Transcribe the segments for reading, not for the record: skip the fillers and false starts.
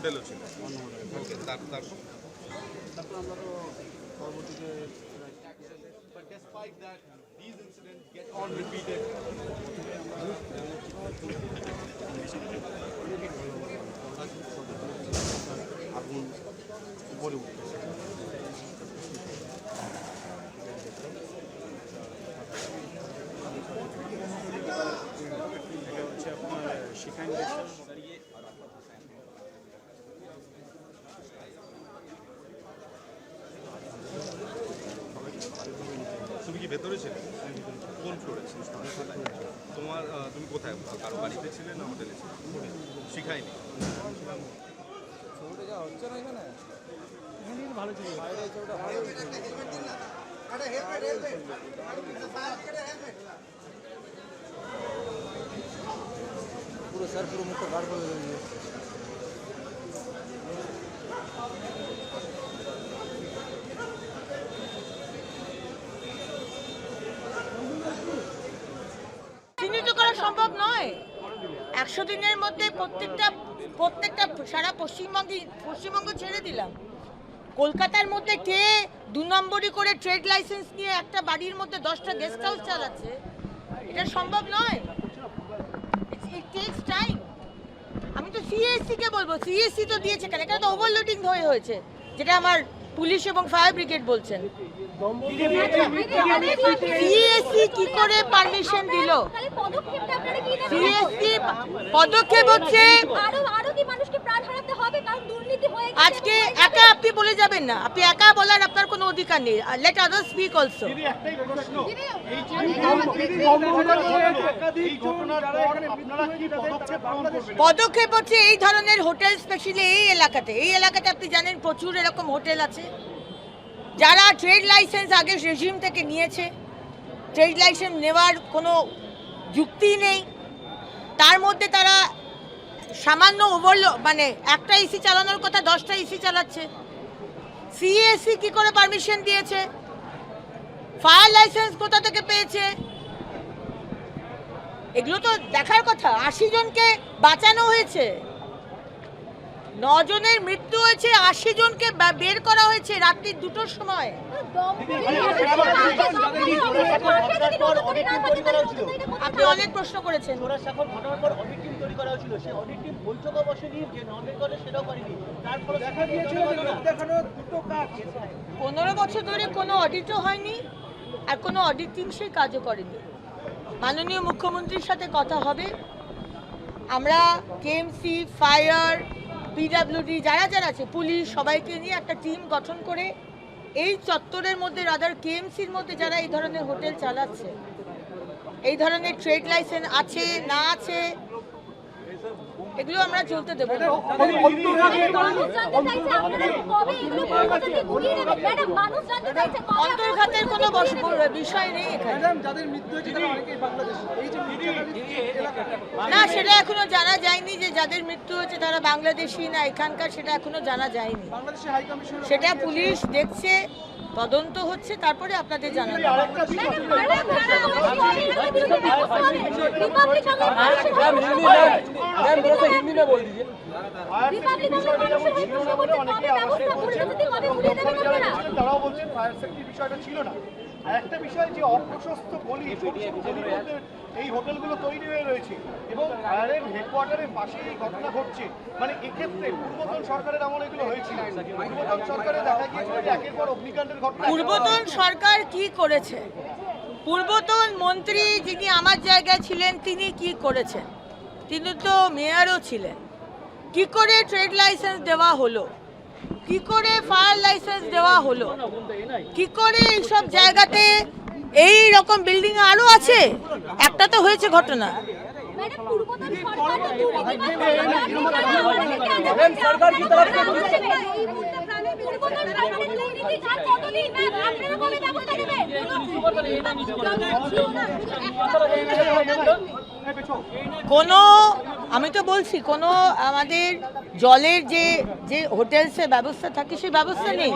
হোটেলও ছিল। ওকে, তারপর আমরা তো পরবর্তীতে But despite that, these incidents get on repeated. আগুন উপরে উঠতেছে। এটা হচ্ছে আপনার শিখাই তুমি কি ভেতরে ছিলে? কোন ফ্লোরে ছিল? তোমার তুমি কোথায়, কারো বাড়িতে ছিলে না হোটেলে ছিলে? শিখাইনি। ছবিটা যা হচ্ছে না এখানে ভালো ছিল। পুরো স্যার পুরো মুখটা গাঢ় করে দিয়েছে। চিহ্নিত করা সম্ভব নয়। 100 দিনের মধ্যে প্রত্যেকটা সারা পশ্চিমবঙ্গ ছেড়ে দিলাম। কলকাতার মধ্যে কে 2 নম্বরই করে ট্রেড লাইসেন্স নিয়ে একটা বাড়ির মধ্যে 10টা গেস্ট হাউস চালাচ্ছে, এটা সম্ভব নয়। ইট টেকস টাইম। আমি তো সিএসসি কে বলবো, সিএসসি তো দিয়েছে কেন? এখানে তো ওভারলোডিং হয়েছে, যেটা আমার পুলিশ এবং ফায়ার ব্রিগেড বলছেন। সিএসসি কি করে পারমিশন দিল? সিএসসি পদক্ষেপ হচ্ছে আজকে একা আপনি বলে যাবেন না, আপনি একা বলার আপনার কোনো অধিকার নেই। Let others speak also. পদক্ষেপ হচ্ছে এই ধরনের হোটেল, স্পেশালি এই এলাকাতে আপনি জানেন প্রচুর এরকম হোটেল আছে যারা ট্রেড লাইসেন্স আগে রেজিম থেকে নিয়েছে। ট্রেড লাইসেন্স নেওয়ার কোনো যুক্তি নেই, তার মধ্যে তারা সামান্য মানে একটা ইসি চালানোর কথা 10টা ইসি চালাচ্ছে। সিএসসি কি করে পারমিশন দিয়েছে? ফায়ার লাইসেন্স কোথা থেকে পেয়েছে? এগুলো তো দেখার কথা। 80 জনকে বাঁচানো হয়েছে, 9 জনের মৃত্যু হয়েছে, 80 জনকে বের করা হয়েছে রাত্রি 2টোর সময়। আপনি অনেক প্রশ্ন করেছেন। 15 বছর ধরে কোনো অডিটও হয়নি, আর কোনো অডিট টিম সেই কাজও করেনি। মাননীয় মুখ্যমন্ত্রীর সাথে কথা হবে। আমরা কেএমসি, ফায়ার, পিডব্লিউডি যারা আছে, পুলিশ, সবাইকে নিয়ে একটা টিম গঠন করে এই চত্বরের মধ্যে, রাদার কেএমসির মধ্যে যারা এই ধরনের হোটেল চালাচ্ছে, এই ধরনের ট্রেড লাইসেন্স আছে না আছে, এগুলো আমরা চলতে দেবো না। অন্তর্ঘাতের কোনো বিষয় নেই এখানে। না, সেটা এখনো জানা যায়নি যে যাদের মৃত্যু হয়েছে তারা বাংলাদেশি না এখানকার, সেটা এখনো জানা যায়নি। সেটা পুলিশ দেখছে, তদন্ত হচ্ছে, তারপরে আপনাদের জানাবো। তারাও বলছেন ফায়ার সেফটির বিষয়টা ছিল না। আর একটা বিষয় যে অপ্রশস্ত গলি, এই হোটেলগুলো তৈরি হয়ে রয়েছে এবং ফায়ারের হেডকোয়ার্টারের পাশে এই ঘটনা ঘটছে, মানে এক্ষেত্রে পূর্বতন সরকারের আমলে এগুলো হয়েছিল। পূর্বতন সরকারে দেখা গিয়েছিল যে একের পর অগ্নিকাণ্ডের ঘটনা। পূর্বতন সরকার কি করেছে? পূর্বতন মন্ত্রী যিনি আমার জায়গায় ছিলেন তিনি কি করেছেন? তিনি তো মেয়রও ছিলেন। কি করে ট্রেড লাইসেন্স দেওয়া হলো? কি করে ফায়ার লাইসেন্স দেওয়া হলো? কি করে এইসব জায়গাতে এই রকম বিল্ডিং আরো আছে? একটা তো হয়েছে ঘটনা। কোনো, আমি তো বলছি কোনো আমাদের জলের যে হোটেলসের ব্যবস্থা থাকে সেই ব্যবস্থা নেই।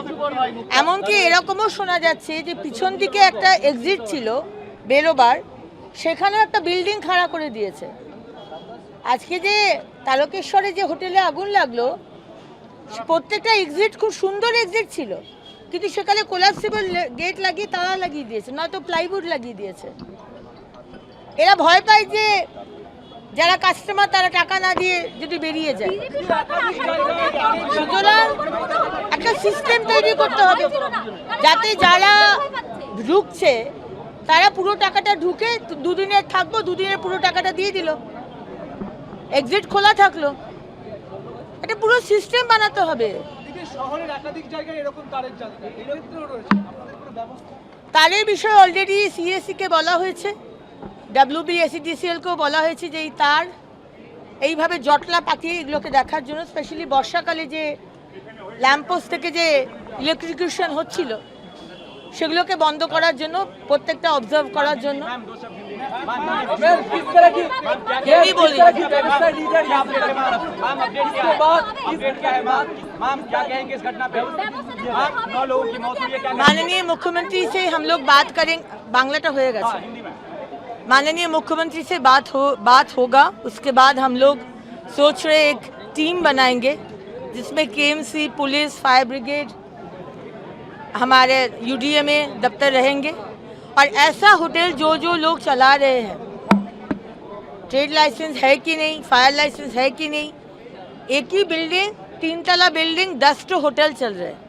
এমনকি এরকমও শোনা যাচ্ছে যে পিছন দিকে একটা এক্সিট ছিল বেরোবার, সেখানেও একটা বিল্ডিং খাড়া করে দিয়েছে। আজকে যে তারকেশ্বরে যে হোটেলে আগুন লাগলো, প্রত্যেকটা এক্সিট খুব সুন্দর এক্সিট ছিল, কিন্তু সেখানে কোলাপসিবল গেট লাগিয়ে তালা লাগিয়ে দিয়েছে, নয়তো প্লাইউড লাগিয়ে দিয়েছে। এরা ভয় পায় যে যারা কাস্টমার তারা টাকা না দিয়ে যদি বেরিয়ে যায়। সুতরাং একটা সিস্টেম তৈরি করতে হবে যাতে যারা ঢুকছে তারা পুরো টাকাটা ঢুকে দুদিনের থাকবো, দুদিনের পুরো টাকাটা দিয়ে দিল, এক্সিট খোলা থাকলো। একটা পুরো সিস্টেম বানাতে হবে। শহরের একাধিক জায়গায় এরকম তারের জায়গা এরকম রয়েছে, তারের বিষয়ে অলরেডি সিএসসি কে বলা হয়েছে, WBSEDCL কেও বলা হয়েছে যে এই তার এইভাবে জটলা পাকিয়ে এগুলোকে দেখার জন্য, স্পেশালি বর্ষাকালে যে ল্যাম্পপোস্ট থেকে যে ইলেকট্রিকিউশন হচ্ছিল সেগুলোকে বন্ধ করার জন্য, প্রত্যেকটা অবজার্ভ করার জন্য। কি বলি? माननीय मुख्यमंत्री से हम लोग बात करेंगे, बांग्लाटा हो गया। माननीय मुख्यमंत्री से बात होगा, उसके बाद हम लोग सोच रहे एक टीम बनाएंगे जिसमें KMC, पुलिस, फायर ब्रिगेड, हमारे UDA में दफ्तर रहेंगे, और ऐसा होटल जो लोग चला रहे हैं, ट्रेड लाइसेंस है कि नहीं, फायर लाइसेंस है कि नहीं, एक ही बिल्डिंग 3 तला बिल्डिंग 10 होटल चल रहे हैं,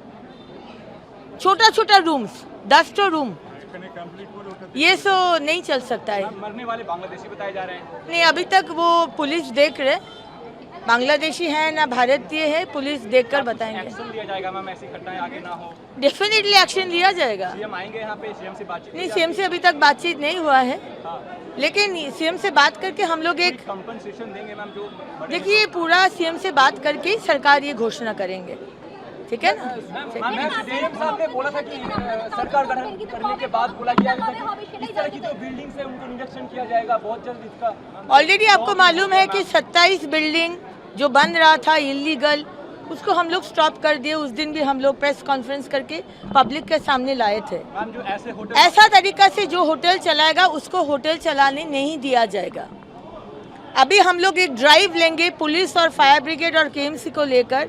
छोटा छोटा रूम्स 10 रूम, ये सो नहीं चल सकता है। मरने वाले बांग्लादेशी बताए जा रहे हैं। नहीं, अभी तक वो पुलिस देख रहे, बांग्लादेशी है ना भारतीय है, पुलिस देखकर बताएंगे। एक्शन लिया जाएगा मैम, ऐसी घटनाएं आगे ना हो। डेफिनेटली एक्शन लिया जाएगा। सीएम आएंगे यहाँ पे, सीएम से बातचीत नहीं, सीएम से अभी तक बातचीत नहीं हुआ है, लेकिन सीएम से बात करके हम लोग एक, कंपनसेशन देंगे मैम जो देखिए पूरा सीएम से बात करके ही सरकार ये घोषणा करेंगे, ठीक है ना। सीएम साहब ने बोला था कि सरकार गठन करने के बाद बोला गया था कि इस तरह की जो बिल्डिंग है उनको निरीक्षण किया जाएगा बहुत जल्द। इसका ऑलरेडी आपको मालूम है कि 27 बिल्डिंग जो बन रहा था इलीगल, उसको हम लोग स्टॉप कर दिए। उस दिन भी हम लोग प्रेस कॉन्फ्रेंस करके पब्लिक के सामने लाए थे। मैम जो ऐसे होटल, ऐसा तरीका से जो होटल चलाएगा उसको होटल चलाने नहीं दिया जाएगा। अभी हम लोग एक ड्राइव लेंगे पुलिस और फायर ब्रिगेड और KMC को लेकर,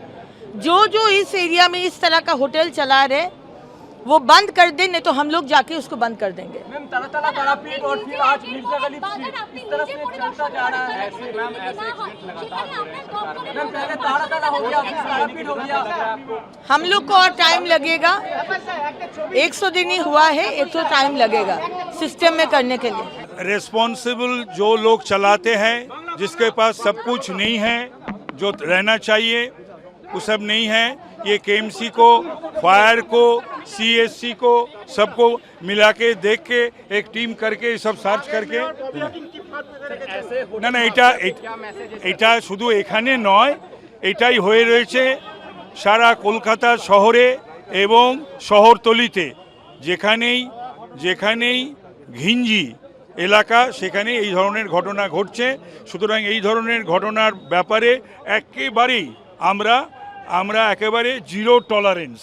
जो इस एरिया में इस तरह का होटल चला रहे वो बंद कर दे, नहीं तो हम लोग जाके उसको बंद कर देंगे। मैम तला तारापीठ और फिर आज मिर्जा गली इस तरह से चलता जा रहा है। ऐसे मैम ऐसे एक्सीडेंट लगातार हो रहे हैं सरकार में। मैम पहले ताला हो गया, फिर तारापीठ हो गया। हम लोग को और टाइम लगेगा, 100 दिन ही हुआ है, 100 टाइम लगेगा सिस्टम में करने के लिए। रिस्पॉन्सिबल जो लोग चलाते हैं, जिसके पास सब कुछ नहीं है जो रहना चाहिए, वो सब नहीं है। ये KMC को, फायर को, CSC को, सबको मिला के देख के एक टीम करके सब সার্চ करके না এটা শুধু এখানে নয়, এটাই হয়ে রয়েছে সারা কলকাতা শহরে এবং শহরতলিতে, যেখানেই ঘিঞ্জি এলাকা সেখানে এই ধরনের ঘটনা ঘটছে। সুতরাং এই ধরনের ঘটনার ব্যাপারে একেবারেই আমরা একেবারে জিরো টলারেন্স।